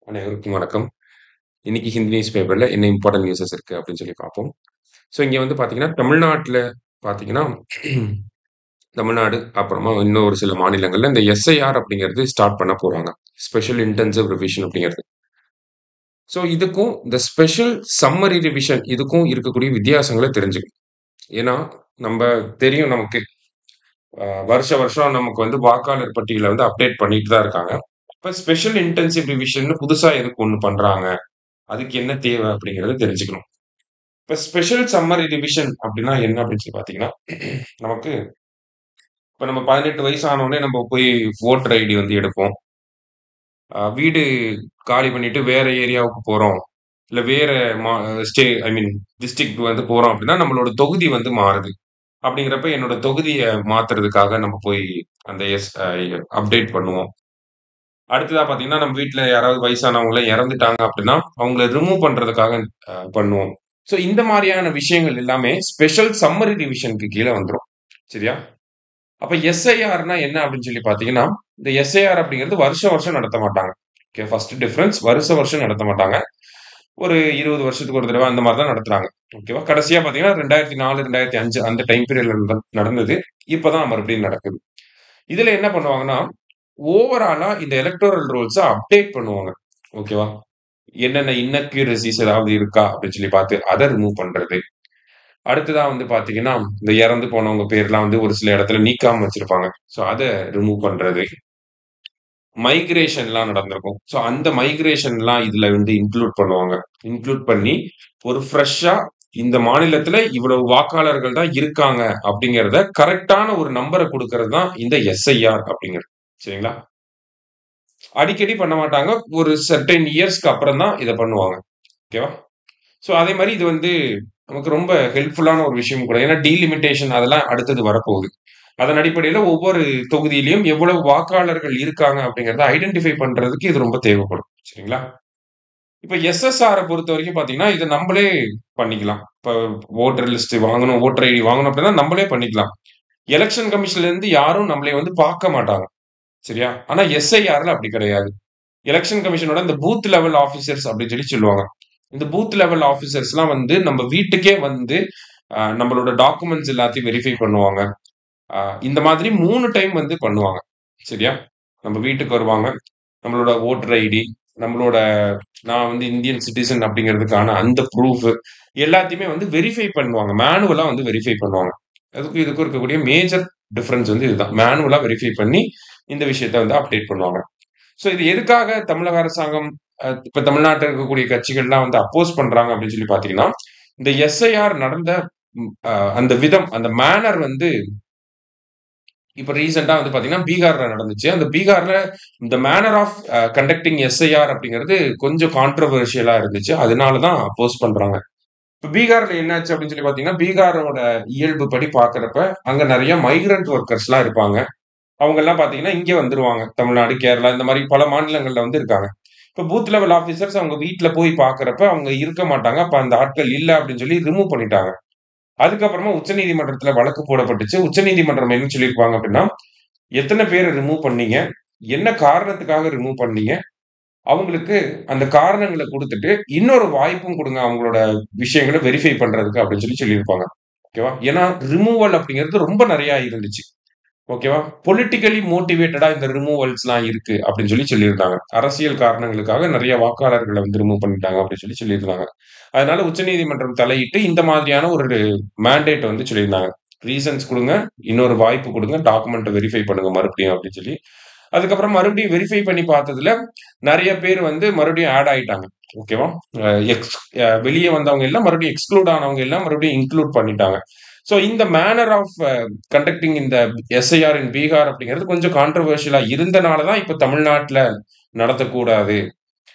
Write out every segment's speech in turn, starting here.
அனைவருக்கும் வணக்கம். இன்னைக்கு ஹிந்தி நியூஸ் பேப்பர்ல என்ன இம்பார்ட்டன்ட் நியூஸஸ் இருக்கு அப்படின்னு சொல்லி பார்ப்போம். ஸோ இங்க வந்து பார்த்தீங்கன்னா, தமிழ்நாட்டுல பார்த்தீங்கன்னா, தமிழ்நாடு அப்புறமா இன்னும் ஒரு சில மாநிலங்கள்ல இந்த எஸ்ஐஆர் அப்படிங்கிறது ஸ்டார்ட் பண்ண போறாங்க. ஸ்பெஷல் இன்டென்சிவ் ரிவிஷன் அப்படிங்கிறது. ஸோ இதுக்கும் இந்த ஸ்பெஷல் சம்மரி ரிவிஷன் இதுக்கும் இருக்கக்கூடிய வித்தியாசங்கள தெரிஞ்சுக்கணும். ஏன்னா, நம்ப தெரியும் நமக்கு வருஷம் வருஷம் நமக்கு வந்து வாக்காளர் பட்டியல வந்து அப்டேட் பண்ணிட்டு தான் இருக்காங்க. இப்ப ஸ்பெஷல் இன்டென்சிவ் ரிவிஷன்னு புதுசா எதுக்கு ஒண்ணு பண்றாங்க? அதுக்கு என்ன தேவை அப்படிங்கிறத தெரிஞ்சுக்கணும். இப்ப ஸ்பெஷல் சம்மரி ரிவிஷன் அப்படின்னா என்ன அப்படின்னு சொல்லி பார்த்தீங்கன்னா, நமக்கு இப்ப நம்ம 18 வயசு ஆன உடனே நம்ம போய் வோட்டர் ஐடி வந்து எடுப்போம். வீடு காலி பண்ணிட்டு வேற ஏரியாவுக்கு போறோம். இல்ல வேற மா ஐ மீன் டிஸ்ட்ரிக்ட் வந்து போறோம் அப்படின்னா, நம்மளோட தொகுதி வந்து மாறுது. அப்படிங்கிறப்ப என்னோட தொகுதிய மாத்துறதுக்காக நம்ம போய் அந்த அப்டேட் பண்ணுவோம். அடுத்ததா பார்த்தீங்கன்னா, நம்ம வீட்ல யாராவது வயசானவங்கள இறந்துட்டாங்க அப்படின்னா, அவங்கள ரிமூவ் பண்றதுக்காக பண்ணுவோம். ஸோ இந்த மாரியான விஷயங்கள் எல்லாமே ஸ்பெஷல் சம்மரி ரிவிஷனுக்கு கீழ வந்துரும். சரியா? அப்ப எஸ்ஐஆர்ன்னா என்ன அப்படின்னு சொல்லி பார்த்தீங்கன்னா, இந்த எஸ்ஐஆர் அப்படிங்கிறது வருஷம் வருஷம் நடத்த மாட்டாங்க. ஓகே. ஃபர்ஸ்ட் டிஃபரன்ஸ் வருஷம் வருஷம் நடத்த மாட்டாங்க. ஒரு 20 வருஷத்துக்கு ஒரு தடவ அந்த மாரி தான் நடத்துறாங்க. ஓகேவா? கடைசியா பார்த்தீங்கன்னா 2004, 2005 அந்த டைம் பீரியட்ல நடந்தது. இப்ப தான் மறுபடியும் நடக்குது. இதுல என்ன பண்ணுவாங்கன்னா, ஓவராலா இந்த எலக்டோரல் ரோல்ஸ அப்டேட் பண்ணுவாங்க. ஓகேவா? என்னென்ன இன்அக்யூரசிஸ் ஏதாவது இருக்கா அப்படின்னு சொல்லி பார்த்து அத ரிமூவ் பண்றது. அடுத்ததா வந்து பார்த்தீங்கன்னா, இந்த இறந்து போனவங்க பேர்லாம் வந்து ஒரு சில இடத்துல நீக்காம வச்சிருப்பாங்க. ஸோ அத ரிமூவ் பண்றது. மைக்ரேஷன்லாம் நடந்திருக்கும். ஸோ அந்த மைக்ரேஷன்லாம் இதுல வந்து இன்க்ளூட் பண்ணுவாங்க. இன்க்ளூட் பண்ணி ஒரு ஃப்ரெஷ்ஷா இந்த மாநிலத்துல இவ்வளவு வாக்காளர்கள் தான் இருக்காங்க அப்படிங்கிறத கரெக்ட்டான ஒரு நம்பர குடுக்கிறது தான் இந்த எஸ்ஐஆர் அப்படிங்கிறது. சரிங்களா? அடிக்கடி பண்ண மாட்டாங்க. ஒரு செர்டைன் இயர்ஸ்க்கு அப்புறம் தான் இத பண்ணுவாங்க. ஓகேவா? ஸோ அதே மாரி இது வந்து நமக்கு ரொம்ப ஹெல்ப்ஃபுல்லான ஒரு விஷயம் கூட. ஏன்னா டீலிமிட்டேஷன் அதெல்லாம் அடுத்தது வரப்போகுது. அதன் அடிப்படையில ஒவ்வொரு தொகுதியிலயும் எவ்வளவு வாக்காளர்கள் இருக்காங்க அப்படிங்கிறத ஐடென்டிஃபை பண்றதுக்கு இது ரொம்ப தேவைப்படும். சரிங்களா? இப்ப எஸ்எஸ்ஆர பொறுத்தவரைக்கும் பார்த்தீங்கன்னா, இத நம்பளே பண்ணிக்கலாம். இப்ப வோட்டர் லிஸ்ட் வாங்கணும், வோட்டர் ஐடி வாங்கணும் அப்படின்னா நம்பளே பண்ணிக்கலாம். எலக்ஷன் கமிஷன்ல இருந்து யாரும் நம்மளய வந்து பார்க்க மாட்டாங்க. சரியா? ஆனா எஸ்ஐஆர்ல அப்படி கிடையாது. எலக்ஷன் கமிஷனோட இந்த பூத் லெவல் ஆஃபீசர்ஸ் அப்படின்னு சொல்லி சொல்லுவாங்க. இந்த பூத் லெவல் ஆஃபீசர்ஸ்லாம் வந்து நம்ம வீட்டுக்கே வந்து நம்மளோட டாக்குமெண்ட்ஸ் எல்லாத்தையும் வெரிஃபை பண்ணுவாங்க. அ இந்த மாதிரி 3 டைம் வந்து பண்ணுவாங்க. சரியா? நம்ம வீட்டுக்கு வருவாங்க. நம்மளோட வோட்டர் ஐடி, நம்மளோட நான் வந்து இந்தியன் சிட்டிசன் அப்படிங்கிறதுக்கான அந்த ப்ரூஃப் எல்லாத்தையுமே வந்து வெரிஃபை பண்ணுவாங்க. மேனுவலா வந்து வெரிஃபை பண்ணுவாங்க. அதுக்கும் இதுக்கும் இருக்கக்கூடிய மேஜர் டிஃபரன்ஸ் வந்து இதுதான். மேனுவலா வெரிஃபை பண்ணி இந்த விஷயத்த வந்து அப்டேட் பண்ணுவாங்க. ஸோ இது எதுக்காக தமிழக அரசாங்கம் இப்ப தமிழ்நாட்டுல இருக்கக்கூடிய கட்சிகள்லாம் வந்து அப்போஸ் பண்றாங்க அப்படின்னு சொல்லி பார்த்தீங்கன்னா, இந்த எஸ்ஐஆர் நடந்த ம் அ அந்த விதம், அந்த மேனர் வந்து இப்ப ரீசென்ட்டா வந்து பார்த்தீங்கன்னா, பீகார்ல நடந்துச்சு. அந்த பீகார்ல இந்த மேனர் ஆஃப் கண்டக்டிங் எஸ்ஐஆர் அப்படிங்கிறது கொஞ்சம் கான்ட்ரோவர்ஷியலா இருந்துச்சு. அதனால தான் அப்போஸ் பண்றாங்க. இப்ப பீகார்ல என்னாச்சு அப்படின்னு சொல்லி பார்த்தீங்கன்னா, பீகாரோட இயல்புப்படி பார்க்கிறப்ப, அங்க நெறைய மைக்ரண்ட் வொர்க்கர்ஸ்லாம் இருப்பாங்க. அவங்கலாம் பார்த்தீங்கன்னா, இங்க வந்துருவாங்க. தமிழ்நாடு, கேரளா இந்த மாரி பல மாநிலங்கள்ல வந்து இருக்காங்க. இப்ப பூத் லெவல் ஆஃபீசர்ஸ் அவங்க வீட்ல போய் பார்க்கிறப்ப, அவங்க இருக்க மாட்டாங்க. அப்ப அந்த ஆட்கள் இல்ல அப்படின்னு சொல்லி ரிமூவ் பண்ணிட்டாங்க. அதுக்கப்புறமா உச்சநீதிமன்றத்துல வழக்கு போடப்பட்டுச்சு. உச்சநீதிமன்றம் என்ன சொல்லியிருப்பாங்க அப்படின்னா, எத்தன பேர ரிமூவ் பண்ணீங்க? என்ன காரணத்துக்காக ரிமூவ் பண்ணீங்க? அவங்களுக்கு அந்த காரணங்கள குடுத்துட்டு, இன்னொரு வாய்ப்பும் குடுங்க அவங்களோட விஷயங்கள வெரிஃபை பண்றதுக்கு அப்படின்னு சொல்லி சொல்லியிருப்பாங்க. ஓகேவா? ஏன்னா ரிமூவல் அப்படிங்கிறது ரொம்ப நெறையா இருந்துச்சு. ஓகேவா? பொலிட்டிக்கலி மோட்டிவேட்டடா இந்த ரிமூவல்ஸ்லாம் இருக்கு அப்படின்னு சொல்லி சொல்லியிருந்தாங்க. அரசியல் காரணங்களுக்காக நெறைய வாக்காளர்கள வந்து ரிமூவ் பண்ணிட்டாங்க அப்படின்னு சொல்லி சொல்லியிருந்தாங்க. அதனால உச்சநீதிமன்றம் தலையிட்டு இந்த மாதிரியான ஒரு மேண்டேட் வந்து சொல்லியிருந்தாங்க. ரீசன்ஸ் குடுங்க, இன்னொரு வாய்ப்பு குடுங்க, டாக்குமெண்ட்ட வெரிஃபை பண்ணுங்க மறுபடியும் அப்படின்னு சொல்லி. அதுக்கப்புறம் மறுபடியும் வெரிஃபை பண்ணி பார்த்ததுல நெறைய பேர் வந்து மறுபடியும் ஆட் ஆயிட்டாங்க. ஓகேவா? அ எக்ஸ் வெளிய வந்தவங்க எல்லாம் மறுபடியும் எக்ஸ்க்ளூட் ஆனவங்க எல்லாம் மறுபடியும் இன்க்ளூட் பண்ணிட்டாங்க. ஸோ இந்த மேனர் ஆஃப் கண்டக்டிங் இந்த எஸ்ஐஆர் இன் பீகார் அப்படிங்கிறது கொஞ்சம் கான்ட்ரோவர்ஷியலா இருந்தனால தான் இப்ப தமிழ்நாட்ல நடத்தக்கூடாது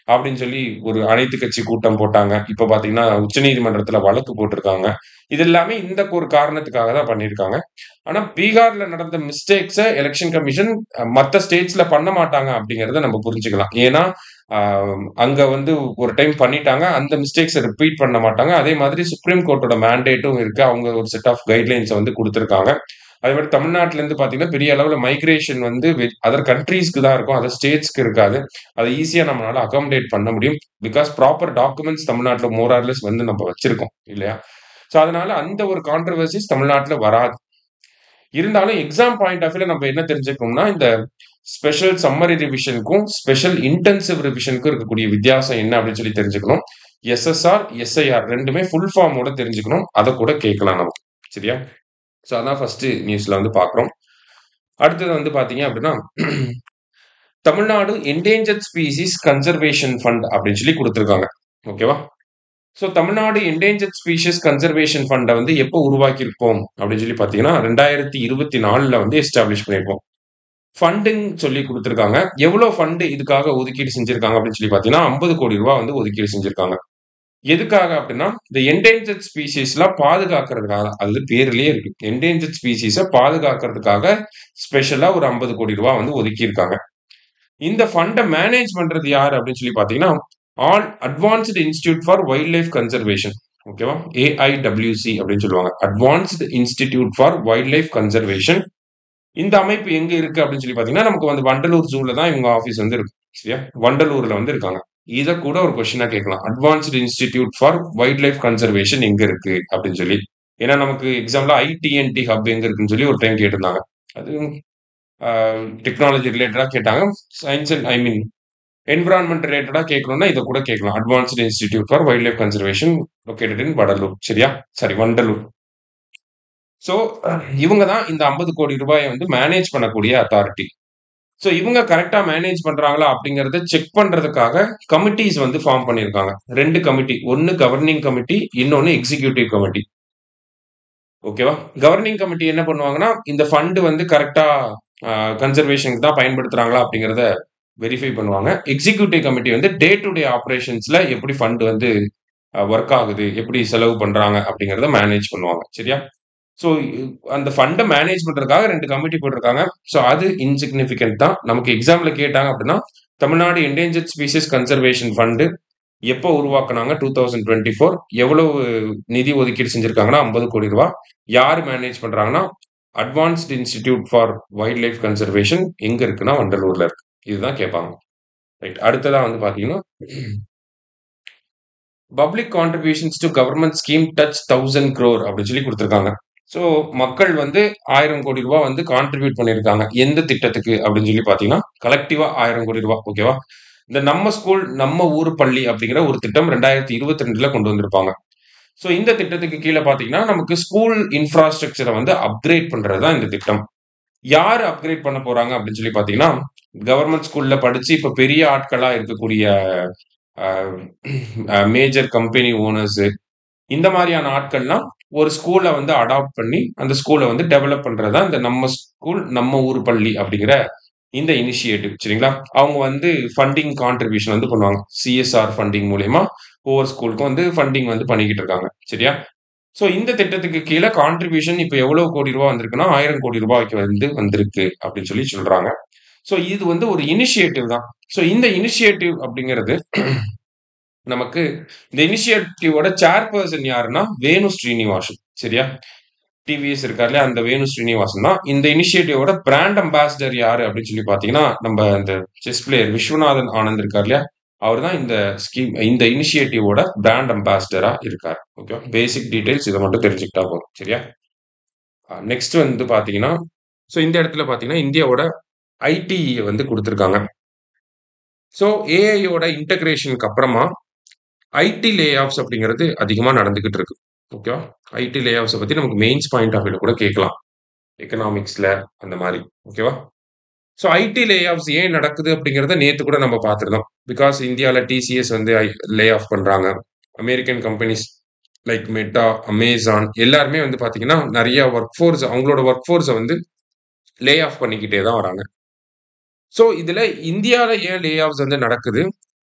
அப்படின்னு சொல்லி ஒரு அனைத்து கட்சி கூட்டம் போட்டாங்க. இப்ப பார்த்தீங்கன்னா, உச்சநீதிமன்றத்துல வழக்கு போட்டிருக்காங்க. இது எல்லாமே இந்த ஒரு காரணத்துக்காக தான் பண்ணியிருக்காங்க. ஆனா பீகார்ல நடந்த மிஸ்டேக்ஸ எலக்ஷன் கமிஷன் மத்த ஸ்டேட்ஸ்ல பண்ண மாட்டாங்க அப்படிங்கிறத நம்ம புரிஞ்சுக்கலாம். ஏன்னா, அ அங்க வந்து ஒரு டைம் பண்ணிட்டாங்க. அந்த மிஸ்டேக்ஸ ரிப்பீட் பண்ண மாட்டாங்க. அதே மாதிரி சுப்ரீம் கோர்ட்டோட மேண்டேட்டும் இருக்கு. அவங்க ஒரு செட் ஆஃப் கைட்லைன்ஸ வந்து குடுத்திருக்காங்க. அதே மாரி தமிழ்நாட்டுல இருந்து பார்த்தீங்கன்னா, பெரிய அளவுல மைக்ரேஷன் வந்து அதர் கண்ட்ரீஸ்க்கு தான் இருக்கும். அதர் ஸ்டேட்ஸ்க்கு இருக்காது. அத ஈஸியா நம்மளால அக்காமடேட் பண்ண முடியும். பிகாஸ் ப்ராப்பர் டாக்குமெண்ட்ஸ் தமிழ்நாட்டுல மோர் ஆர் லெஸ் வந்து நம்ம வச்சிருக்கோம் இல்லையா? ஸோ அதனால அந்த ஒரு கான்ட்ரோவர்சிஸ் தமிழ்நாட்டுல வராது. இருந்தாலும் எக்ஸாம் பாயிண்ட் ஆஃப் வியூல நம்ம என்ன தெரிஞ்சுக்கணும்னா, இந்த ஸ்பெஷல் சம்மரி ரிவிஷனுக்கும், ஸ்பெஷல் இன்டென்சிவ் ரிவிஷனுக்கும் இருக்கக்கூடிய வித்தியாசம் என்ன அப்படின்னு சொல்லி தெரிஞ்சுக்கணும். எஸ்எஸ்ஆர், எஸ்ஐஆர் 2மே ஃபுல் ஃபார்மோட தெரிஞ்சுக்கணும். அத கூட கேட்கலாம் நமக்கு. சரியா? ஸோ அதான் ஃபர்ஸ்ட் நியூஸ்ல வந்து பார்க்குறோம். அடுத்தது வந்து பார்த்தீங்க அப்படின்னா, Tamil Nadu endangered species conservation fund அப்படின்னு சொல்லி குடுத்துருக்காங்க. ஓகேவா? So Tamil Nadu endangered species conservation ஃபண்ட வந்து எப்போ உருவாக்கியிருக்கோம் அப்படின்னு சொல்லி பார்த்தீங்கன்னா, 2024ல வந்து எஸ்டாப்ளிஷ் பண்ணியிருக்கோம். ஃபண்டுன்னு சொல்லி குடுத்துருக்காங்க. எவ்வளோ ஃபண்ட் இதுக்காக ஒதுக்கீடு செஞ்சிருக்காங்க அப்படின்னு சொல்லி பார்த்தீங்கன்னா, 50 கோடி ரூபாய் வந்து ஒதுக்கீடு செஞ்சிருக்காங்க. எதுக்காக அப்படின்னா, இந்த என்டேஞ்சர்ட் ஸ்பீஷிஸ்லாம் பாதுகாக்கிறதுக்காக. அது பேர்லயே இருக்கு. என்டேஞ்சர்ட் ஸ்பீஷிஸ பாதுகாக்கிறதுக்காக ஸ்பெஷலா ஒரு 50 கோடி ரூபாய் வந்து ஒதுக்கியிருக்காங்க. இந்த ஃபண்ட மேனேஜ் பண்றது யாரு அப்படின்னு சொல்லி பார்த்தீங்கன்னா, all advanced institute for wild life conservation. ஓகேவா? AIWC அப்படின்னு சொல்லுவாங்க. Advanced institute for wild life conservation. இந்த அமைப்பு எங்க இருக்கு அப்படின்னு சொல்லி பார்த்தீங்கன்னா, நமக்கு வந்து வண்டலூர் ஜூல தான் இவங்க ஆஃபீஸ் வந்து இருக்கு. சரியா? வண்டலூர்ல வந்து இருக்காங்க. இத கூட ஒரு கொஸ்டினா கேட்கலாம். Advanced institute for wild life conservation எங்க இருக்கு அப்படின்னு சொல்லி. ஏன்னா நமக்கு எக்ஸாம்ல ITNT ஹப் எங்க இருக்குன்னு சொல்லி ஒரு டைம் கேட்டிருந்தாங்க. அது டெக்னாலஜி ரிலேட்டடா கேட்டாங்க. Science and I mean environment ரிலேட்டடா கேட்கணும்னா இத கூட கேட்கலாம். Advanced institute for wild life conservation located இன் வடலூர். சரியா? சாரி வண்டலூர். சோ இவங்க தான் இந்த 50 கோடி ரூபாய வந்து மேனேஜ் பண்ணக்கூடிய அத்தாரிட்டி. சோ இவங்க கரெக்ட்டா மேனேஜ் பண்றாங்களா அப்படிங்கிறத செக் பண்றதுக்காக கமிட்டீஸ் வந்து ஃபார்ம் பண்ணியிருக்காங்க. 2 கமிட்டி. ஒண்ணு கவர்னிங் கமிட்டி, இன்னொன்னு எக்ஸிகியூட்டிவ் கமிட்டி. ஓகேவா? கவர்னிங் கமிட்டி என்ன பண்ணுவாங்கன்னா, இந்த ஃபண்ட் வந்து கரெக்ட்டா கன்சர்வேஷன்க்கு தான் பயன்படுத்துறாங்களா அப்படிங்கிறத வெரிஃபை பண்ணுவாங்க. எக்ஸிகியூட்டிவ் கமிட்டி வந்து டே டு டே ஆப்பரேஷன்ஸ்ல எப்படி ஃபண்ட் வந்து வொர்க் ஆகுது, எப்படி செலவு பண்றாங்க அப்படிங்கிறத மேனேஜ் பண்ணுவாங்க. சரியா? ஸோ அந்த ஃபண்ட மேனேஜ் பண்றதுக்காக 2 கமிட்டி போட்டிருக்காங்க. ஸோ அது இன்சிக்னிஃபிகன்ட் தான். நமக்கு எக்ஸாம்ல கேட்டாங்க அப்படின்னா, Tamil Nadu endangered species conservation fund எப்போ உருவாக்குனாங்க? 2024 எவ்வளவு நிதி ஒதுக்கீடு செஞ்சிருக்காங்கன்னா, 50 கோடி ரூபாய். யார் மேனேஜ் பண்றாங்கன்னா, advanced institute for wild life conservation எங்க இருக்குன்னா, வண்டலூர்ல இருக்கு. இதுதான் கேட்பாங்க. ரைட். அடுத்ததா வந்து பார்த்தீங்கன்னா, public contributions to government scheme touch 1000 crore அப்படின்னு சொல்லி குடுத்திருக்காங்க. ஸோ மக்கள் வந்து 1000 கோடி ரூபாய் வந்து கான்ட்ரிபியூட் பண்ணியிருக்காங்க. எந்த திட்டத்துக்கு அப்படின்னு சொல்லி பார்த்தீங்கன்னா, கலெக்டிவா 1000 கோடி ரூபாய். ஓகேவா? இந்த நம்ம ஸ்கூல், நம்ம ஊர் பள்ளி அப்படிங்கிற ஒரு திட்டம் 2022ல கொண்டு வந்திருப்பாங்க. ஸோ இந்த திட்டத்துக்கு கீழ பார்த்தீங்கன்னா, நமக்கு ஸ்கூல் இன்ஃப்ராஸ்ட்ரக்சர வந்து அப்கிரேட் பண்றது தான் இந்த திட்டம். யாரு அப்கிரேட் பண்ண போறாங்க அப்படின்னு சொல்லி பார்த்தீங்கன்னா, கவர்ன்மென்ட் ஸ்கூல்ல படிச்சு இப்ப பெரிய ஆட்களா இருக்கக்கூடிய அ மேஜர் கம்பெனி ஓனர்ஸ் இந்த மாரியான ஆட்கள்லாம் ஒரு ஸ்கூல வந்து அடாப்ட் பண்ணி, அந்த ஸ்கூல வந்து டெவலப் பண்றது தான் இந்த நம்ம ஸ்கூல், நம்ம ஊர் பள்ளி அப்படிங்கிற இந்த இனிஷியேட்டிவ். சரிங்களா? அவங்க வந்து ஃபண்டிங் கான்ட்ரிபியூஷன் வந்து பண்ணுவாங்க. CSR ஃபண்டிங் மூலியமா ஒவ்வொரு ஸ்கூலுக்கும் வந்து ஃபண்டிங் வந்து பண்ணிக்கிட்டு இருக்காங்க. சரியா? ஸோ இந்த திட்டத்துக்கு கீழ கான்ட்ரிபியூஷன் இப்ப எவ்வளவு கோடி ரூபாய் வந்திருக்குன்னா, 1000 கோடி ரூபாய்க்கு வந்து வந்திருக்கு அப்படின்னு சொல்லி சொல்றாங்க. ஸோ இது வந்து ஒரு இனிஷியேட்டிவ் தான். ஸோ இந்த இனிஷியேட்டிவ் அப்படிங்கிறது நமக்கு இந்த இனிஷியேட்டிவோட சேர்பர்சன் யாருன்னா, வேணு ஸ்ரீனிவாசன். சரியா? டிவிஎஸ் இருக்கார் இல்லையா? அந்த வேணு ஸ்ரீனிவாசன் தான். இந்த இனிஷியேட்டிவோட பிராண்ட் அம்பாசிடர் யாரு அப்படின்னு சொல்லி பார்த்தீங்கன்னா, நம்ம இந்த செஸ் பிளேயர் விஸ்வநாதன் ஆனந்த் இருக்கார் இல்லையா? அவர் தான் இந்த ஸ்கீம் இந்த இனிஷியேட்டிவோட பிராண்ட் அம்பாசிடரா இருக்கார். ஓகே. பேசிக் டீடைல்ஸ் இத மட்டும் தெரிஞ்சுக்கிட்டா போதும். சரியா? நெக்ஸ்ட் வந்து பார்த்தீங்கன்னா, ஸோ இந்த இடத்துல பார்த்தீங்கன்னா, இந்தியாவோட ஐடி வந்து குடுத்திருக்காங்க. ஸோ ஏஐயோட இன்டகிரேஷனுக்கு அப்புறமா ஐடி லே ஆஃப்ஸ் அப்படிங்கிறது அதிகமா நடந்துகிட்டு இருக்கு. ஓகேவா? ஐடி லே ஆஃப்ஸ பத்தி நமக்கு மெயின்ஸ் பாயிண்ட் ஆஃப் வியூல கூட கேட்கலாம். எக்கனாமிக்ஸ்ல அந்த மாரி. ஓகேவா? ஸோ ஐடி லே ஆஃப்ஸ் ஏன் நடக்குது அப்படிங்கிறத நேத்து கூட நம்ம பார்த்திருந்தோம். பிகாஸ் இந்தியால டிசிஎஸ் வந்து லே ஆஃப் பண்றாங்க. American companies like meta, Amazon எல்லாருமே வந்து பார்த்தீங்கன்னா, நெறைய வொர்க் ஃபோர்ஸ் அவங்களோட வொர்க் ஃபோர்ஸ வந்து லே ஆஃப் பண்ணிக்கிட்டே தான் வராங்க. ஸோ இதுல இந்தியால ஏன் லே ஆஃப்ஸ் வந்து நடக்குது?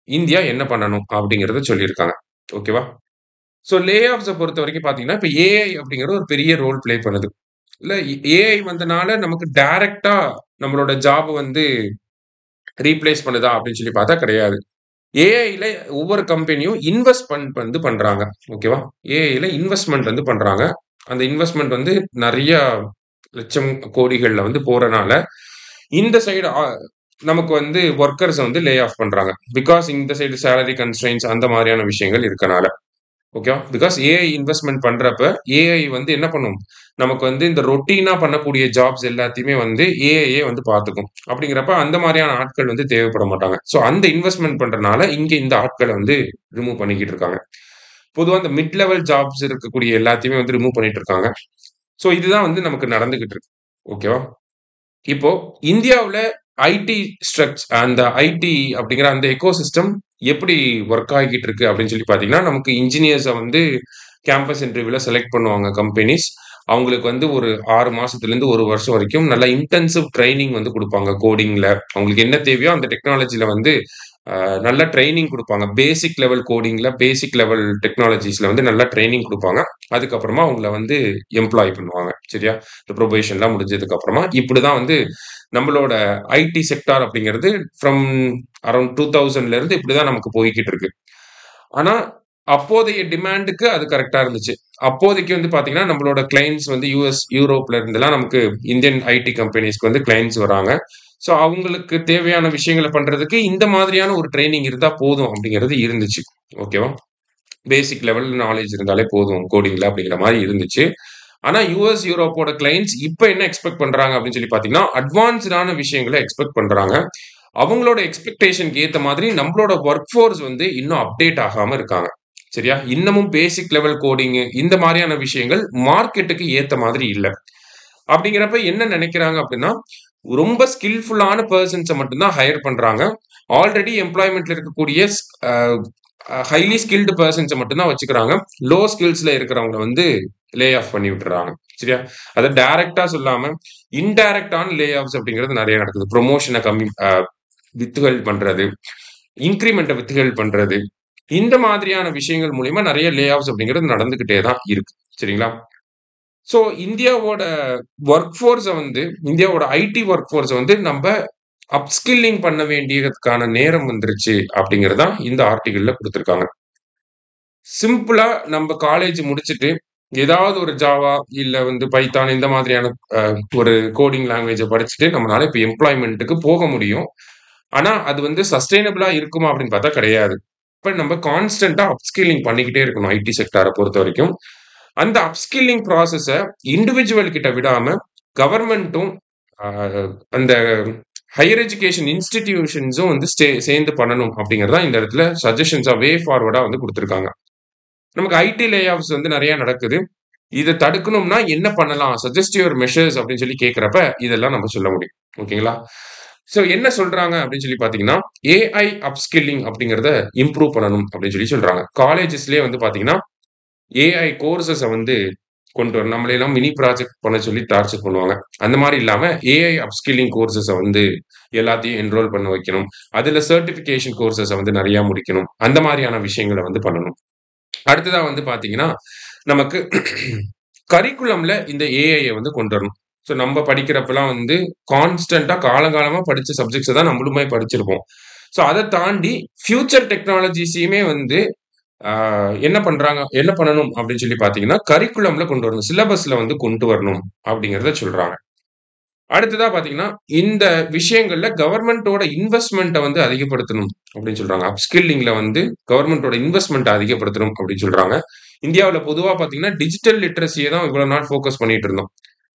இந்தியா என்ன பண்ணணும்? அப்படிங்கிறத சொல்லியிருக்காங்க. ஓகேவா? ஸோ லே ஆஃப்ஸ பொறுத்தவரைக்கும் பார்த்தீங்கன்னா, இப்ப ஏஐ அப்படிங்கிறது ஒரு பெரிய ரோல் ப்ளே பண்ணுது. இல்ல ஏஐ வந்தனால நமக்கு டைரக்ட்டா நம்மளோட ஜாப் வந்து ரீப்ளேஸ் பண்ணுதா அப்படின்னு சொல்லி பார்த்தா கிடையாது. ஏஐல ஒவ்வொரு கம்பெனியும் இன்வெஸ்ட்மென்ட் வந்து பண்றாங்க. ஓகேவா? ஏஐல இன்வெஸ்ட்மென்ட் வந்து பண்றாங்க. அந்த இன்வெஸ்ட்மென்ட் வந்து நெறைய லட்சம் கோடிகள்ல வந்து போறனால, இந்த சைடு நமக்கு வந்து வொர்க்கர்ஸ வந்து லே ஆஃப் பண்றாங்க. பிகாஸ் இந்த சைடு சேலரி கன்ஸ்ட்ரெயின்ட்ஸ் அந்த மாரியான விஷயங்கள் இருக்கனால. ஓகேவா? பிகாஸ் ஏஐ இன்வெஸ்ட்மென்ட் பண்றப்ப, ஏஐ வந்து என்ன பண்ணும்? நமக்கு வந்து இந்த ரொட்டீனா பண்ணக்கூடிய ஜாப்ஸ் எல்லாத்தையுமே வந்து ஏஐயே வந்து பார்த்துக்கும். அப்படிங்கிறப்ப அந்த மாரியான ஆட்கள் வந்து தேவைப்பட மாட்டாங்க. ஸோ அந்த இன்வெஸ்ட்மென்ட் பண்றனால, இங்க இந்த ஆட்கள வந்து ரிமூவ் பண்ணிக்கிட்டு இருக்காங்க. பொதுவா இந்த மிட் லெவல் ஜாப்ஸ் இருக்கக்கூடிய எல்லாத்தையுமே வந்து ரிமூவ் பண்ணிட்டு இருக்காங்க. ஸோ இதுதான் வந்து நமக்கு நடந்துகிட்டு இருக்கு. ஓகேவா? இப்போ இந்தியாவுல ஐடி அந்த ஐடி அப்படிங்கிற அந்த எக்கோசிஸ்டம் எப்படி வொர்க் ஆகிட்டு இருக்கு அப்படின்னு சொல்லி பார்த்தீங்கன்னா, நமக்கு இன்ஜினியர்ஸ வந்து கேம்பஸ் இன்டர்வியூல செலக்ட் பண்ணுவாங்க கம்பெனிஸ். அவங்களுக்கு வந்து ஒரு 6 மாசத்துலேருந்து 1 வருஷம் வரைக்கும் நல்ல இன்டென்சிவ் ட்ரெய்னிங் வந்து குடுப்பாங்க கோடிங்ல. அவங்களுக்கு என்ன தேவையோ அந்த டெக்னாலஜில வந்து நல்ல ட்ரெய்னிங் குடுப்பாங்க. பேசிக் லெவல் கோடிங்ல, பேசிக் லெவல் டெக்னாலஜிஸ்ல வந்து நல்லா ட்ரெய்னிங் குடுப்பாங்க. அதுக்கப்புறமா அவங்கள வந்து எம்ப்ளாய் பண்ணுவாங்க. சரியா? இந்த புரொபேஷன்லாம் முடிஞ்சதுக்கு அப்புறமா, இப்படிதான் வந்து நம்மளோட ஐடி செக்டார் அப்படிங்கிறது ஃப்ரம் அரவுண்ட் 2000ல இருந்து இப்படிதான் நமக்கு போய்க்கிட்டு இருக்கு. ஆனா, அப்போதைய டிமாண்டுக்கு அது கரெக்ட்டா இருந்துச்சு. அப்போதைக்கு வந்து பார்த்தீங்கன்னா, நம்மளோட கிளையன்ட்ஸ் வந்து யுஎஸ், யூரோப்ல இருந்துலாம் நமக்கு இந்தியன் ஐடி கம்பெனிஸ்க்கு வந்து கிளையன்ட்ஸ் வராங்க. ஸோ, அவங்களுக்கு தேவையான விஷயங்கள பண்றதுக்கு இந்த மாதிரியான ஒரு ட்ரெய்னிங் இருந்தா போதும் அப்படிங்கிறது இருந்துச்சு. ஓகேவா? பேசிக் லெவல் நாலேட்ஜ் இருந்தாலே போதும் கோடிங்ல அப்படிங்கிற மாரி இருந்துச்சு. ஆனா யுஎஸ், யூரோப்போட கிளையன்ட்ஸ் இப்ப என்ன எக்ஸ்பெக்ட் பண்றாங்க அப்படின்னு சொல்லி பார்த்தீங்கன்னா, அட்வான்ஸ்டான விஷயங்கள எக்ஸ்பெக்ட் பண்றாங்க. அவங்களோட எக்ஸ்பெக்டேஷன்க்கு ஏத்த மாதிரி நம்மளோட வொர்க் ஃபோர்ஸ் வந்து இன்னும் அப்டேட் ஆகாம இருக்காங்க. சரியா? இன்னமும் பேசிக் லெவல் கோடிங் இந்த மாரியான விஷயங்கள் மார்க்கெட்டுக்கு ஏத்த மாதிரி இல்ல. அப்படிங்கிறப்ப என்ன நெனைக்கிறாங்க அப்படின்னா, ரொம்ப ஸ்கில்ஃபுல்லான பெர்சன்ஸ மட்டும் தான் ஹையர் பண்றாங்க. ஆல்ரெடி எம்ப்ளாய்மென்ட்ல இருக்கக்கூடிய ஸ் அ ஹைலி ஸ்கில்டு பெர்சன்ஸ மட்டும் தான் வச்சுக்கிறாங்க. லோ ஸ்கில்ஸ்ல இருக்கிறவங்கள வந்து லே ஆஃப் பண்ணி விட்டுர்றாங்க. சரியா? அத டைரக்ட்டா சொல்லாம, இன்டைரக்ட்டான லே ஆஃப்ஸ் அப்படிங்கிறது நெறைய நடக்குது. புரமோஷன கம்மி வித்ஹெல்ட் பண்றது, இன்கிரிமென்ட்ட வித்ஹெல்ட் பண்றது. இந்த மாதிரியான விஷயங்கள் மூலியமா நெறைய லே ஆஃப்ஸ் அப்படிங்கிறது நடந்துகிட்டே தான் இருக்கு. சரிங்களா? ஸோ இந்தியாவோட வொர்க் ஃபோர்ஸ வந்து இந்தியாவோட ஐடி வொர்க் ஃபோர்ஸ வந்து நம்ப அப்ஸ்கில்லிங் பண்ண வேண்டியதுக்கான நேரம் வந்துருச்சு அப்படிங்கிறது தான் இந்த ஆர்டிக்கிள்ல குடுத்திருக்காங்க. சிம்பிளா நம்ப காலேஜ் முடிச்சுட்டு, ஏதாவது ஒரு ஜாவா, இல்ல வந்து பைத்தான் இந்த மாதிரியான அ ஒரு கோடிங் லாங்குவேஜ படிச்சுட்டு நம்மனால இப்ப எம்ப்ளாய்மென்ட்க்கு போக முடியும். ஆனா, அது வந்து சஸ்டெய்னபிளா இருக்குமா அப்படின்னு பார்த்தா கிடையாது. இப்ப நம்ம கான்ஸ்டன்ட்டா அப்ஸ்கில்லிங் பண்ணிக்கிட்டே இருக்கணும் ஐடி செக்டார பொறுத்தவரைக்கும். அந்த அப்ஸ்கில்லிங் ப்ராசஸ இண்டிவிஜுவல் கிட்ட விடாம கவர்ன்மென்ட்டும், அ அந்த ஹையர் எஜுகேஷன் இன்ஸ்டிடியூஷன்ஸும் வந்து சேர்ந்து பண்ணணும் அப்படிங்கிறது தான் இந்த இடத்துல சஜஷன்ஸா வே ஃபார்வர்டா வந்து குடுத்திருக்காங்க. நமக்கு ஐடி லே ஆஃப்ஸ் வந்து நெறைய நடக்குது. இத தடுக்கணும்னா என்ன பண்ணலாம்? சஜெஸ்ட் யுவர் மெஷர்ஸ் அப்படின்னு சொல்லி கேட்கிறப்ப, இதெல்லாம் நம்ம சொல்ல முடியும். ஓகேங்களா? சோ என்ன சொல்றாங்க அப்படின்னு சொல்லி பார்த்தீங்கன்னா, ஏஐ அப்ஸ்கில்லிங் அப்படிங்கிறத இம்ப்ரூவ் பண்ணணும் அப்படின்னு சொல்லி சொல்றாங்க. காலேஜஸ்லயே வந்து பார்த்தீங்கன்னா, ஏஐ கோர்ஸஸ வந்து கொண்டு வரணும். நம்மளையெல்லாம் மினி ப்ராஜெக்ட் பண்ண சொல்லி டார்ச்சர் பண்ணுவாங்க. அந்த மாரி இல்லாம ஏஐ அப்ஸ்கில்லிங் கோர்ஸஸ வந்து எல்லாத்தையும் என்ரோல் பண்ண வைக்கணும். அதுல சர்டிஃபிகேஷன் கோர்ஸஸ வந்து நெறைய முடிக்கணும். அந்த மாரியான விஷயங்கள வந்து பண்ணணும். அடுத்ததா வந்து பார்த்தீங்கன்னா, நமக்கு கரிக்குலம்ல இந்த ஏஐய வந்து கொண்டு வரணும். ஸோ நம்ப படிக்கிறப்பலாம் வந்து கான்ஸ்டன்ட்டா காலங்காலமா படிச்ச சப்ஜெக்ட்ஸ தான் நம்மளுமே படிச்சிருப்போம். ஸோ அத தாண்டி ஃபியூச்சர் டெக்னாலஜிஸயுமே வந்து ஆ என்ன பண்ணணும் அப்படின்னு சொல்லி பார்த்தீங்கன்னா, கரிக்குலம்ல கொண்டு வரணும். சிலபஸ்ல வந்து கொண்டு வரணும் அப்படிங்கிறத சொல்றாங்க. அடுத்ததா பார்த்தீங்கன்னா, இந்த விஷயங்கள்ல கவர்ன்மென்ட்டோட இன்வெஸ்ட்மென்ட்ட வந்து அதிகப்படுத்தணும் அப்படின்னு சொல்றாங்க. அப்ஸ்கில்லிங்ல வந்து கவர்ன்மென்ட்டோட இன்வெஸ்ட்மென்ட்ட அதிகப்படுத்தணும் அப்படின்னு சொல்றாங்க. இந்தியாவுல பொதுவா பார்த்தீங்கன்னா, டிஜிட்டல் லிட்டரசிய தான் இவ்வளவு நாள் ஃபோக்கஸ் பண்ணிட்டு இருந்தோம்.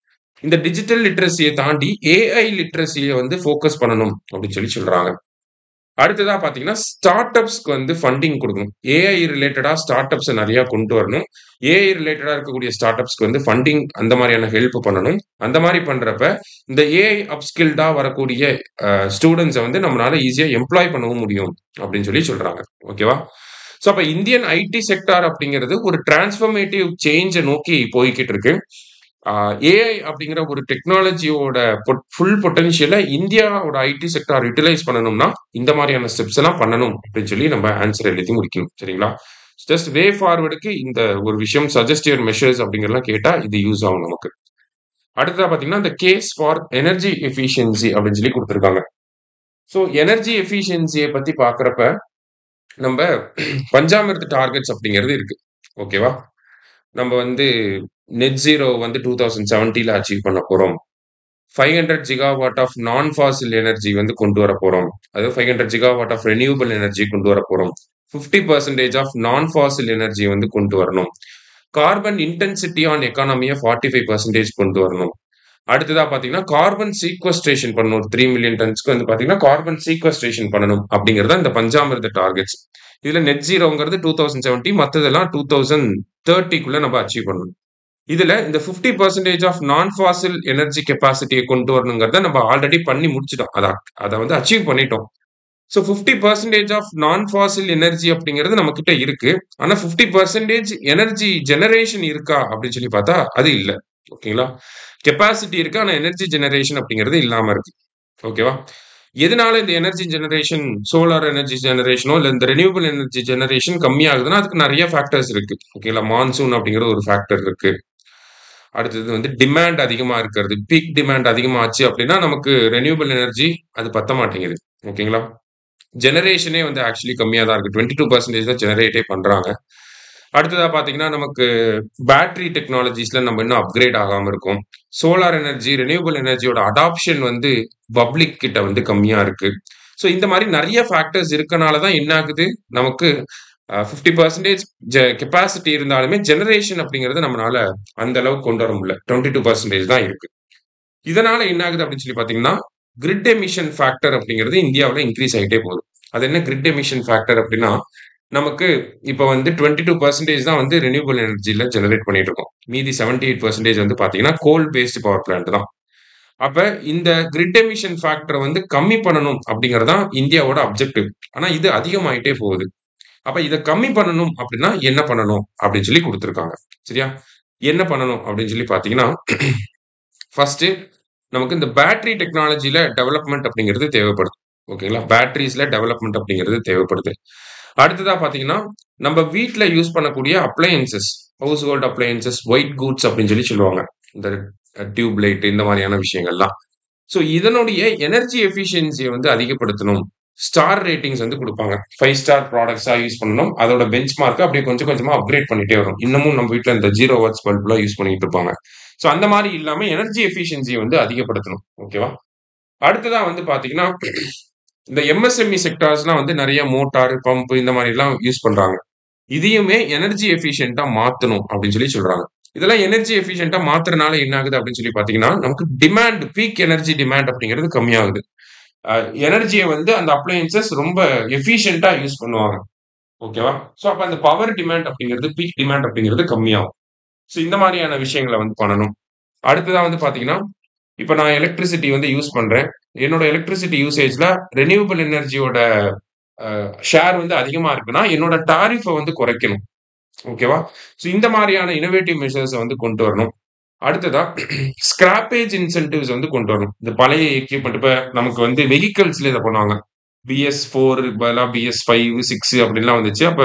இந்த டிஜிட்டல் லிட்டரசிய தாண்டி ஏஐ லிட்டரசிய வந்து ஃபோக்கஸ் பண்ணணும் அப்படின்னு சொல்லி சொல்றாங்க. அடுத்ததா பார்த்தீங்கன்னா, ஸ்டார்ட் அப்ஸ்க்கு வந்து ஃபண்டிங் குடுக்கணும். ஏஐ ரிலேட்டடா ஸ்டார்ட் அப்ஸ நெறைய கொண்டு வரணும். ஏஐ ரிலேட்டடா இருக்கக்கூடிய ஸ்டார்ட் அப்ஸ்க்கு வந்து ஃபண்டிங் அந்த மாரியான ஹெல்ப் பண்ணணும். அந்த மாரி பண்றப்ப, இந்த ஏஐ அப்ஸ்கில்டா வரக்கூடிய ஸ்டூடண்ட்ஸ வந்து நம்மளால ஈஸியா எம்ப்ளாய் பண்ணவும் முடியும் அப்படின்னு சொல்லி சொல்றாங்க. ஓகேவா? ஸோ அப்ப இந்தியன் ஐடி செக்டார் அப்படிங்கிறது ஒரு டிரான்ஸ்ஃபர்மேட்டிவ் சேஞ்ச நோக்கி போய்க்கிட்டு இருக்கு. ஆ ஏஐ அப்படிங்கிற ஒரு டெக்னாலஜியோட ஃபுல் பொட்டன்ஷியல இந்தியாவோட ஐடி செக்டார் யுட்டிலைஸ் பண்ணணும்னா, இந்த மாரியான ஸ்டெப்ஸ் எல்லாம் பண்ணணும் அப்படின்னு சொல்லி நம்ம ஆன்ஸர் எழுதி முடிக்கணும். சரிங்களா? ஜஸ்ட் வே ஃபார்வர்டுக்கு இந்த ஒரு விஷயம் சஜெஸ்ட் யுவர் மெஷர்ஸ் அப்படிங்கிறதெல்லாம் கேட்டா இது யூஸ் ஆகும் நமக்கு. அடுத்ததா பார்த்தீங்கன்னா, இந்த கேஸ் ஃபார் எனர்ஜி எஃபிஷியன்சி அப்படின்னு சொல்லி குடுத்திருக்காங்க. ஸோ எனர்ஜி எஃபிஷியன்சிய பத்தி பார்க்கிறப்ப, நம்ப பஞ்சாமிர்த் டார்கெட்ஸ் அப்படிங்கிறது இருக்கு. ஓகேவா? நம்ம வந்து நெட் ஜீரோ வந்து 2070ல அச்சீவ் பண்ண போறோம். 500 ஜிகாவாட் ஆஃப் நான் ஃபாசில் எனர்ஜி வந்து கொண்டு வர போறோம். அதாவது 500 ஜிகாவாட் ஆஃப் ரெனியூவபிள் எனர்ஜி கொண்டு வர போறோம். 50% ஆஃப் நான் ஃபாசில் எனர்ஜி வந்து கொண்டு வரணும். கார்பன் இன்டென்சிட்டி ஆன் எக்கானமிய 45% கொண்டு வரணும். அடுத்ததா பாத்தீங்கன்னா கார்பன் சீக்வஸ்ட்ரேஷன் பண்ணணும். ஒரு 3 மில்லியன் டன்ஸ்க்கு வந்து பாத்தீங்கன்னா கார்பன் சீக்வஸ்ட்ரேஷன் பண்ணணும் அப்படிங்கறத இந்த பஞ்சாமிர்த டார்கெட்ஸ். இதுல நெட் ஜீரோங்கிறது 2070, மத்ததெல்லாம் 2030க்குள்ள நம்ம அச்சீவ் பண்ணணும். இதுல இந்த 50% ஆஃப் நான் ஃபாசில் எனர்ஜி கெப்பாசிட்டியை கொண்டு வரணுங்கிறத நம்ம ஆல்ரெடி பண்ணி முடிச்சிட்டோம். அத வந்து அச்சீவ் பண்ணிட்டோம். ஸோ 50% ஆஃப் நான் ஃபாசில் எனர்ஜி அப்படிங்கிறது நம்ம கிட்ட இருக்கு. ஆனா 50% எனர்ஜி ஜெனரேஷன் இருக்கா அப்படின்னு சொல்லி பார்த்தா அது இல்ல. ஓகேங்களா? கெப்பாசிட்டி இருக்கு. ஆனா எனர்ஜி ஜெனரேஷன் அப்படிங்கிறது இல்லாம இருக்கு. ஓகேவா? எதனால இந்த எனர்ஜி ஜெனரேஷன், சோலார் எனர்ஜி ஜெனரேஷனோ இல்ல இந்த ரெனியூவபிள் எனர்ஜி ஜெனரேஷன் கம்மியாகுதுன்னா அதுக்கு நிறைய ஃபேக்டர்ஸ் இருக்கு. ஓகேங்களா? மான்சூன் அப்படிங்கிற ஒரு ஃபேக்டர் இருக்கு. அடுத்தது வந்து டிமாண்ட் அதிகமா இருக்கிறது. பீக் டிமாண்ட் அதிகமாச்சு அப்படின்னா நமக்கு ரெனியூவபிள் எனர்ஜி அது பத்த மாட்டேங்குது. ஓகேங்களா? ஜெனரேஷனே வந்து ஆக்சுவலி கம்மியா தான் இருக்கு. 22% தான் ஜெனரேட்டே பண்றாங்க. அடுத்ததா பார்த்தீங்கன்னா, நமக்கு பேட்டரி டெக்னாலஜிஸ்ல நம்ம இன்னும் அப்கிரேட் ஆகாம இருக்கோம். சோலார் எனர்ஜி, ரெனியூவபிள் எனர்ஜியோட அடாப்ஷன் வந்து பப்ளிக் கிட்ட வந்து கம்மியா இருக்கு. ஸோ இந்த மாரி நெறைய ஃபேக்டர்ஸ் இருக்கனால தான் என்ன ஆகுது, நமக்கு 50% கெப்பாசிட்டி இருந்தாலுமே ஜெனரேஷன் அப்படிங்கிறது நம்மனால அந்த அளவுக்கு கொண்டு வர முடியல. 22% தான் இருக்கு. இதனால என்ன ஆகுது அப்படின்னு சொல்லி பார்த்தீங்கன்னா, கிரிட் எமிஷன் ஃபேக்டர் அப்படிங்கிறது இந்தியாவுல இன்கிரீஸ் ஆயிட்டே போகுது. அது என்ன கிரிட் எமிஷன் ஃபேக்டர் அப்படின்னா, நமக்கு இப்ப வந்து 22% தான் வந்து ரெனியூவபிள் எனர்ஜில ஜெனரேட் பண்ணிட்டு இருக்கோம். மீதி 78% வந்து பார்த்தீங்கன்னா, கோல் பேஸ்ட் பவர் பிளான்ட் தான். அப்ப இந்த கிரிட் எமிஷன் ஃபேக்டர வந்து கம்மி பண்ணணும் அப்படிங்கிறது தான் இந்தியாவோட அப்ஜெக்டிவ். ஆனா இது அதிகமாயிட்டே போகுது. அப்ப இத கம்மி பண்ணணும் அப்படின்னா என்ன பண்ணணும் அப்படின்னு சொல்லி குடுத்திருக்காங்க. சரியா? என்ன பண்ணணும் அப்படின்னு சொல்லி பார்த்தீங்கன்னா, ஃபர்ஸ்ட்டு நமக்கு இந்த பேட்டரி டெக்னாலஜில டெவலப்மென்ட் அப்படிங்கிறது தேவைப்படுது. ஓகேங்களா? பேட்டரீஸ்ல டெவலப்மென்ட் அப்படிங்கிறது தேவைப்படுது. அடுத்ததா பார்த்தீங்கன்னா, நம்ம வீட்ல யூஸ் பண்ணக்கூடிய appliances, house hold appliances, white goods அப்படின்னு சொல்லி சொல்லுவாங்க. இந்த டியூப் லைட் இந்த மாரியான விஷயங்கள்லாம். ஸோ இதனுடைய எனர்ஜி எஃபிஷியன்சிய வந்து அதிகப்படுத்தணும். ஸ்டார் ரேட்டிங்ஸ் வந்து குடுப்பாங்க. 5 ஸ்டார் ப்ராடக்ட்ஸா யூஸ் பண்ணணும். அதோட பெஞ்ச் மார்க்க அப்படியே கொஞ்சம் கொஞ்சமா அப்கிரேட் பண்ணிட்டே வரும். இன்னமும் நம்ம வீட்ல இந்த 0 வாட்ஸ் பல்ப்லாம் யூஸ் பண்ணிட்டு இருப்பாங்க. ஸோ அந்த மாரி இல்லாம எனர்ஜி எஃபிஷியன்சிய வந்து அதிகப்படுத்தணும். ஓகேவா? அடுத்ததா வந்து பார்த்தீங்கன்னா, இந்த எம்எஸ்எம்இ செக்டார்ஸ்லாம் வந்து நெறைய மோட்டார், பம்ப் இந்த மாரிலாம் யூஸ் பண்றாங்க. இதையுமே எனர்ஜி எஃபிஷியன்ட்டா மாத்தணும் அப்படின்னு சொல்லி சொல்றாங்க. இதெல்லாம் எனர்ஜி எஃபிஷியன்ட்டா மாத்துறனால என்ன ஆகுது அப்படின்னு சொல்லி பார்த்தீங்கன்னா, நமக்கு டிமாண்ட் பீக் எனர்ஜி டிமாண்ட் அப்படிங்கிறது கம்மியாகுது. அ எனர்ஜிய வந்து அந்த அப்ளையன்ஸஸ் ரொம்ப எஃபிஷியன்ட்டா யூஸ் பண்ணுவாங்க. ஓகேவா? ஸோ அப்ப அந்த பவர் டிமாண்ட் அப்படிங்கிறது, பீக் டிமாண்ட் அப்படிங்கிறது கம்மியாகும். ஸோ இந்த மாரியான விஷயங்கள வந்து பண்ணணும். அடுத்ததா வந்து பார்த்தீங்கன்னா, இப்ப நான் எலக்ட்ரிசிட்டி வந்து யூஸ் பண்றேன். என்னோட எலக்ட்ரிசிட்டி யூசேஜ்ல ரெனியூவபிள் எனர்ஜியோட ஷேர் வந்து அதிகமா இருக்குன்னா, என்னோட டாரிஃப வந்து குறைக்கணும். ஓகேவா? ஸோ இந்த மாரியான இன்னோவேட்டிவ் மெஷர்ஸ வந்து கொண்டு வரணும். அடுத்ததா ஸ்கிராப்பேஜ் இன்சென்டிவ்ஸ் வந்து கொண்டு வரணும். இந்த பழைய எக்யூப்மென்ட் இப்ப நமக்கு வந்து வெஹிக்கிள்ஸ்ல இத பண்ணுவாங்க. BS4 பதிலா BS5, 6 அப்படின்லாம் வந்துச்சு. அப்ப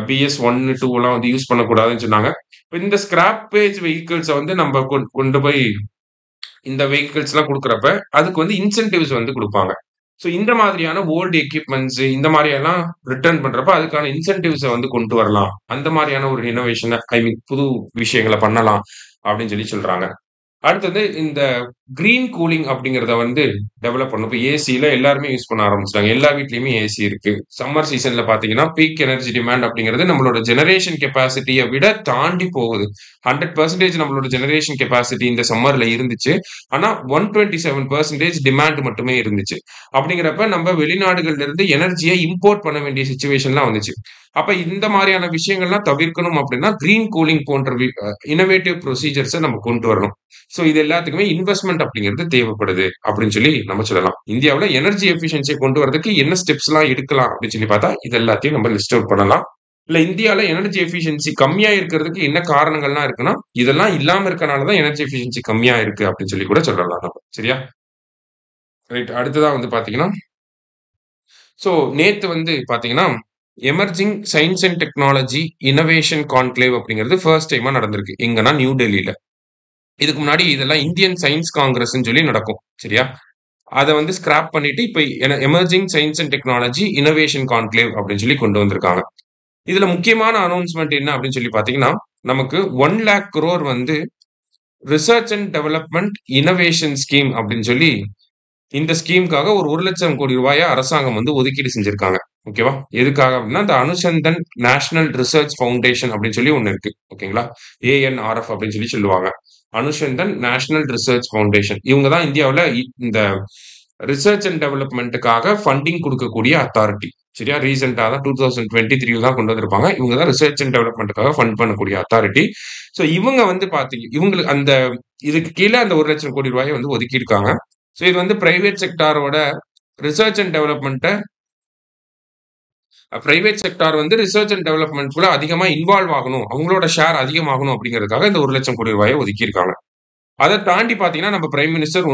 BS1, 2லாம் வந்து யூஸ் பண்ணக்கூடாதுன்னு சொன்னாங்க. இப்ப இந்த ஸ்கிராப்பேஜ் வெஹிக்கிள்ஸ வந்து நம்ம கொண்டு போய் இந்த வெஹிக்கிள்ஸ்லாம் குடுக்குறப்ப, அதுக்கு வந்து இன்சென்டிவ்ஸ் வந்து குடுப்பாங்க. ஸோ இந்த மாதிரியான ஓல்ட் எக்யூப்மென்ட்ஸ் இந்த மாரியெல்லாம் ரிட்டர்ன் பண்றப்ப, அதுக்கான இன்சென்டிவ்ஸ வந்து கொண்டு வரலாம். அந்த மாரியான ஒரு இன்னோவேஷன புது விஷயங்கள பண்ணலாம் அப்படின்னு சொல்லி சொல்றாங்க. அடுத்தது இந்த கிரீன் கூலிங் அப்படிங்கிறத வந்து டெவலப் பண்ணணும். இப்ப ஏசில எல்லாருமே யூஸ் பண்ண ஆரம்பிச்சுட்டாங்க. எல்லா வீட்லயுமே ஏசி இருக்கு. சம்மர் சீசன்ல பார்த்தீங்கன்னா, பீக் எனர்ஜி டிமாண்ட் அப்படிங்கிறது நம்மளோட ஜெனரேஷன் கெப்பாசிட்டிய விட தாண்டி போகுது. 100% நம்மளோட ஜெனரேஷன் கெப்பாசிட்டி இந்த சம்மர்ல இருந்துச்சு. ஆனா 127% டிமாண்ட் மட்டுமே இருந்துச்சு. அப்படிங்கிறப்ப நம்ம வெளிநாடுகள்ல இருந்து எனர்ஜிய இம்போர்ட் பண்ண வேண்டிய சிச்சுவேஷன்லாம் வந்துச்சு. அப்ப இந்த மாரியான விஷயங்கள்லாம் தவிர்க்கணும் அப்படின்னா, கிரீன் கூலிங் போன்ற இன்னோவேட்டிவ் ப்ரொசீஜர்ஸ நம்ம கொண்டு வரணும். ஸோ இது எல்லாத்துக்குமே இன்வெஸ்ட்மென்ட் அப்படிங்கிறது தேவைப்படுது அப்படின்னு சொல்லி நம்ம சொல்லலாம். இந்தியாவுல எனர்ஜி எஃபிஷியன்சிய கொண்டு வரதுக்கு என்ன ஸ்டெப்ஸ்லாம் எடுக்கலாம் அப்படின்னு சொல்லி பார்த்தா, இது எல்லாத்தையும் நம்ம லிஸ்ட் அவுட் பண்ணலாம். இல்ல இந்தியால எனர்ஜி எஃபிஷியன்சி கம்மியா இருக்கிறதுக்கு என்ன காரணங்கள்லாம் இருக்குன்னா, இதெல்லாம் இல்லாம இருக்கனால தான் எனர்ஜி எஃபிஷியன்சி கம்மியா இருக்கு அப்படின்னு சொல்லி கூட சொல்லலாம் நம்ம. சரியா? ரைட். அடுத்ததா வந்து பார்த்தீங்கன்னா, ஸோ நேத்து வந்து பார்த்தீங்கன்னா, emerging science and technology innovation conclave அப்படிங்கிறது ஃபர்ஸ்ட் டைமா நடந்திருக்கு. எங்கன்னா நியூ டெல்லில. இதுக்கு முன்னாடி இதெல்லாம் இந்தியன் சயன்ஸ் காங்கிரஸ்ன்னு சொல்லி நடக்கும். சரியா? அத வந்து ஸ்கிராப் பண்ணிட்டு இப்ப emerging science and technology innovation conclave அப்படின்னு சொல்லி கொண்டு வந்திருக்காங்க. இதுல முக்கியமான அனௌன்ஸ்மென்ட் என்ன அப்படின்னு சொல்லி பார்த்தீங்கன்னா, நமக்கு 1,00,000 crore வந்து research and development innovation scheme அப்படின்னு சொல்லி இந்த ஸ்கீமுக்காக ஒரு 1,00,000 கோடி ரூபாய அரசாங்கம் வந்து ஒதுக்கீடு செஞ்சிருக்காங்க. ஓகேவா? எதுக்காக அப்படின்னா, இந்த அனுசந்தன் நேஷனல் ரிசர்ச் ஃபவுண்டேஷன் அப்படின்னு சொல்லி ஒண்ணு இருக்கு. ஓகேங்களா? ANRF அப்படின்னு சொல்லி சொல்லுவாங்க. Anusandhan national research foundation. இவங்க தான் இந்தியாவுல இந்த ரிசர்ச் அண்ட் டெவலப்மென்ட்க்காக ஃபண்டிங் குடுக்கக்கூடிய அத்தாரிட்டி. சரியா? ரீசென்ட்டா தான் 2023ல தான் கொண்டு வந்திருப்பாங்க. இவங்க தான் ரிசர்ச் அண்ட் டெவலப்மென்ட்க்காக ஃபண்ட் பண்ணக்கூடிய அத்தாரிட்டி. ஸோ இவங்க வந்து இவங்களுக்கு அந்த இதுக்கு கீழ அந்த 1,00,000 கோடி ரூபாய வந்து ஒதுக்கியிருக்காங்க. ஸோ இது வந்து பிரைவேட் செக்டாரோட ரிசர்ச் அண்ட் டெவலப்மென்ட்ட பிரைவேட் செக்டார் வந்து ரிசர்ச் அண்ட் டெவலப்மென்ட்குள்ள அதிகமா இன்வால்வ் ஆகணும். அவங்களோட ஷேர் அதிகமாகணும் அப்படிங்கிறதுக்காக இந்த 1,00,000 கோடி ரூபாய ஒதுக்கியிருக்காங்க. அத தாண்டி பார்த்தீங்கன்னா, நம்ம பிரைம் மினிஸ்டர்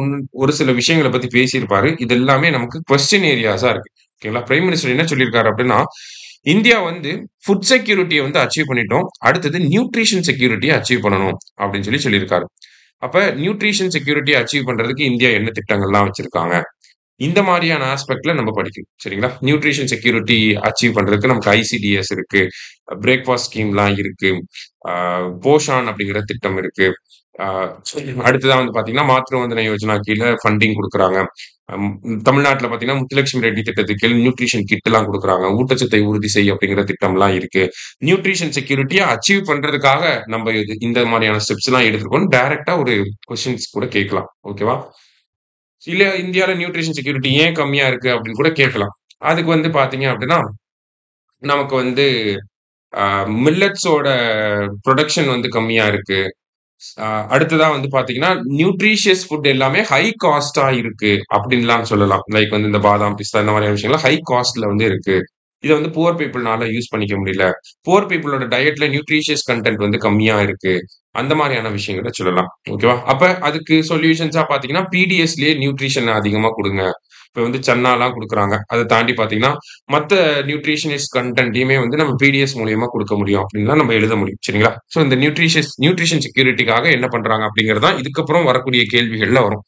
ஒரு சில விஷயங்கள பத்தி பேசியிருப்பாரு. இது எல்லாமே நமக்கு கொஸ்டின் ஏரியாஸா இருக்கு. ஓகேங்களா? பிரைம் மினிஸ்டர் என்ன சொல்லியிருக்காரு அப்படின்னா, இந்தியா வந்து ஃபுட் செக்யூரிட்டிய வந்து அச்சீவ் பண்ணிட்டோம். அடுத்தது நியூட்ரிஷன் செக்யூரிட்டிய அச்சீவ் பண்ணணும் அப்படின்னு சொல்லி சொல்லியிருக்காரு. அப்ப நியூட்ரிஷன் செக்யூரிட்டிய அச்சீவ் பண்றதுக்கு இந்தியா என்ன திட்டங்கள்லாம் வச்சிருக்காங்க? இந்த மாரியான ஆஸ்பெக்ட்ல நம்ம படிக்கணும். சரிங்களா? நியூட்ரிஷன் செக்யூரிட்டி அச்சீவ் பண்றதுக்கு நமக்கு ஐசிடிஎஸ் இருக்கு. பிரேக்ஃபாஸ்ட் ஸ்கீம்லாம் இருக்கு. ஆ போஷான் அப்படிங்கிற திட்டம் இருக்கு. ஆ அடுத்ததா வந்து பார்த்தீங்கன்னா, மாத்ரு வந்தன யோஜனா கீழ ஃபண்டிங் குடுக்குறாங்க. அம் தமிழ்நாட்டுல பார்த்தீங்கன்னா, முத்துலட்சுமி ரெட்டி திட்டத்துக்கு கீழ நியூட்ரிஷன் கிட்லாம் குடுக்குறாங்க. ஊட்டச்சத்தை உறுதி செய் அப்படிங்கிற திட்டம்லாம் இருக்கு. நியூட்ரிஷன் செக்யூரிட்டிய அச்சீவ் பண்றதுக்காக நம்ம இந்த மாரியான ஸ்டெப்ஸ்லாம் எடுத்திருக்கோம்னு டைரக்ட்டா ஒரு கொஸ்டின்ஸ் கூட கேட்கலாம். ஓகேவா? இல்ல இந்தியால நியூட்ரிஷன் செக்யூரிட்டி ஏன் கம்மியா இருக்கு அப்படின்னு கூட கேட்கலாம். அதுக்கு வந்து பார்த்தீங்க அப்படின்னா, நமக்கு வந்து அ மில்லட்ஸோட புரொடக்ஷன் வந்து கம்மியா இருக்கு. அ அடுத்ததா வந்து பார்த்தீங்கன்னா, நியூட்ரிஷியஸ் ஃபுட் எல்லாமே ஹை காஸ்ட்டா இருக்கு அப்டின்லாம் சொல்லலாம். லைக் வந்து இந்த பாதாம், பிஸ்தா இந்த மாதிரியான விஷயங்கள்லாம் ஹை காஸ்ட்ல வந்து இருக்கு. இத வந்து புவர் பீப்பிள்னால யூஸ் பண்ணிக்க முடியல. புவர் பீப்பிளோட டயட்ல நியூட்ரிஷியஸ் கன்டென்ட் வந்து கம்மியா இருக்கு. அந்த மாரியான விஷயங்கள சொல்லலாம். ஓகேவா? அப்ப அதுக்கு சொல்யூஷன்ஸா பார்த்தீங்கன்னா, பிடிஎஸ்லயே நியூட்ரிஷன் அதிகமா குடுங்க. இப்ப வந்து சன்னாலாம் குடுக்குறாங்க. அத தாண்டி பார்த்தீங்கன்னா, மத்த நியூட்ரிஷனிஸ்ட் கன்டென்ட்டையுமே வந்து நம்ம பிடிஎஸ் மூலியமா குடுக்க முடியும் அப்டின்லாம் நம்ம எழுத முடியும். சரிங்களா? ஸோ இந்த நியூட்ரிஷன் செக்யூரிட்டிக்காக என்ன பண்றாங்க அப்டிங்கிறது தான் இதுக்கப்புறம் வரக்கூடிய கேள்விகள்ல வரும்.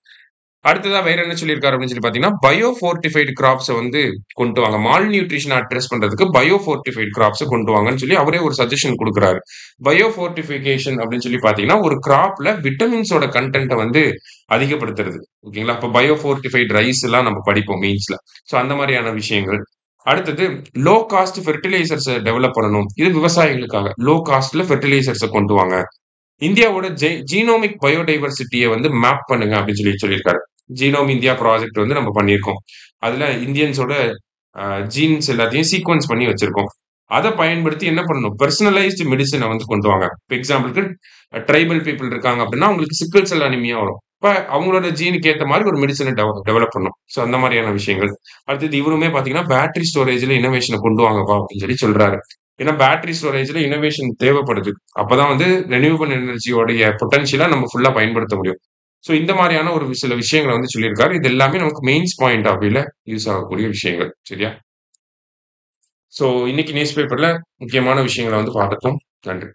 அடுத்ததா வேற என்ன சொல்லியிருக்காரு அப்படின்னு சொல்லி பார்த்தீங்கன்னா, பயோ ஃபோர்ட்டிஃபைட் கிராப்ஸ வந்து கொண்டு வாங்க. மால் நியூட்ரிஷன அட்ரஸ் பண்றதுக்கு பயோ ஃபோர்ட்டிஃபைட் கிராப்ஸ கொண்டு வாங்கன்னு சொல்லி அவரே ஒரு சஜஷன் குடுக்குறாரு. பயோ ஃபோர்ட்டிஃபிகேஷன் அப்படின்னு சொல்லி பார்த்தீங்கன்னா, ஒரு கிராப்ல விட்டமின்ஸோட கன்டென்ட்ட வந்து அதிகப்படுத்துறது. ஓகேங்களா? அப்ப பயோ ஃபோர்ட்டிஃபைட் ரைஸ்லாம் நம்ம படிப்போம் மெயின்ஸ்ல. ஸோ அந்த மாரியான விஷயங்கள். அடுத்தது லோ காஸ்ட் ஃபெர்டிலைசர்ஸ டெவலப் பண்ணணும். இது விவசாயிகளுக்காக. லோ காஸ்ட்ல ஃபெர்டிலைசர்ஸ கொண்டு வாங்க. இந்தியாவோட ஜீனோமிக் பயோடைவர்சிட்டிய வந்து மேப் பண்ணுங்க அப்படின்னு சொல்லி சொல்லியிருக்காரு. ஜீனோம் இந்தியா ப்ராஜெக்ட் வந்து நம்ம பண்ணியிருக்கோம். அதுல இந்தியன்ஸோட அ ஜீன்ஸ் எல்லாத்தையும் சீக்வென்ஸ் பண்ணி வச்சிருக்கோம். அத பயன்படுத்தி என்ன பண்ணணும்? பெர்சனலைஸ்ட் மெடிசின வந்து கொண்டு வாங்க. இப்ப எக்ஸாம்பிள்க்கு ட்ரைபல் பீப்பிள் இருக்காங்க அப்படின்னா, அவங்களுக்கு சிக்கிள் செல் அனீமியா வரும். இப்ப அவங்களோட ஜீனுக்கு ஏத்த மாரி ஒரு மெடிசின டெவலப் பண்ணணும். ஸோ அந்த மாரியான விஷயங்கள். அடுத்தது இவருமே பார்த்தீங்கன்னா, பேட்டரி ஸ்டோரேஜ்ல இன்னோவேஷன கொண்டு வாங்கப்பா அப்படின்னு சொல்லி சொல்றாரு. ஏன்னா பேட்டரி ஸ்டோரேஜ்ல இன்னோவேஷன் தேவைப்படுது. அப்பதான் வந்து ரெனியூவபிள் எனர்ஜியோடைய பொட்டன்ஷியலா நம்ம ஃபுல்லா பயன்படுத்த முடியும். ஸோ இந்த மாரியான ஒரு சில விஷயங்கள வந்து சொல்லியிருக்காரு. இது எல்லாமே நமக்கு மெயின்ஸ் பாயிண்ட் ஆஃப் வியூல யூஸ் ஆகக்கூடிய விஷயங்கள். சரியா? ஸோ இன்னைக்கு நியூஸ் பேப்பர்ல முக்கியமான விஷயங்கள வந்து பார்த்துட்டோம். நன்றி.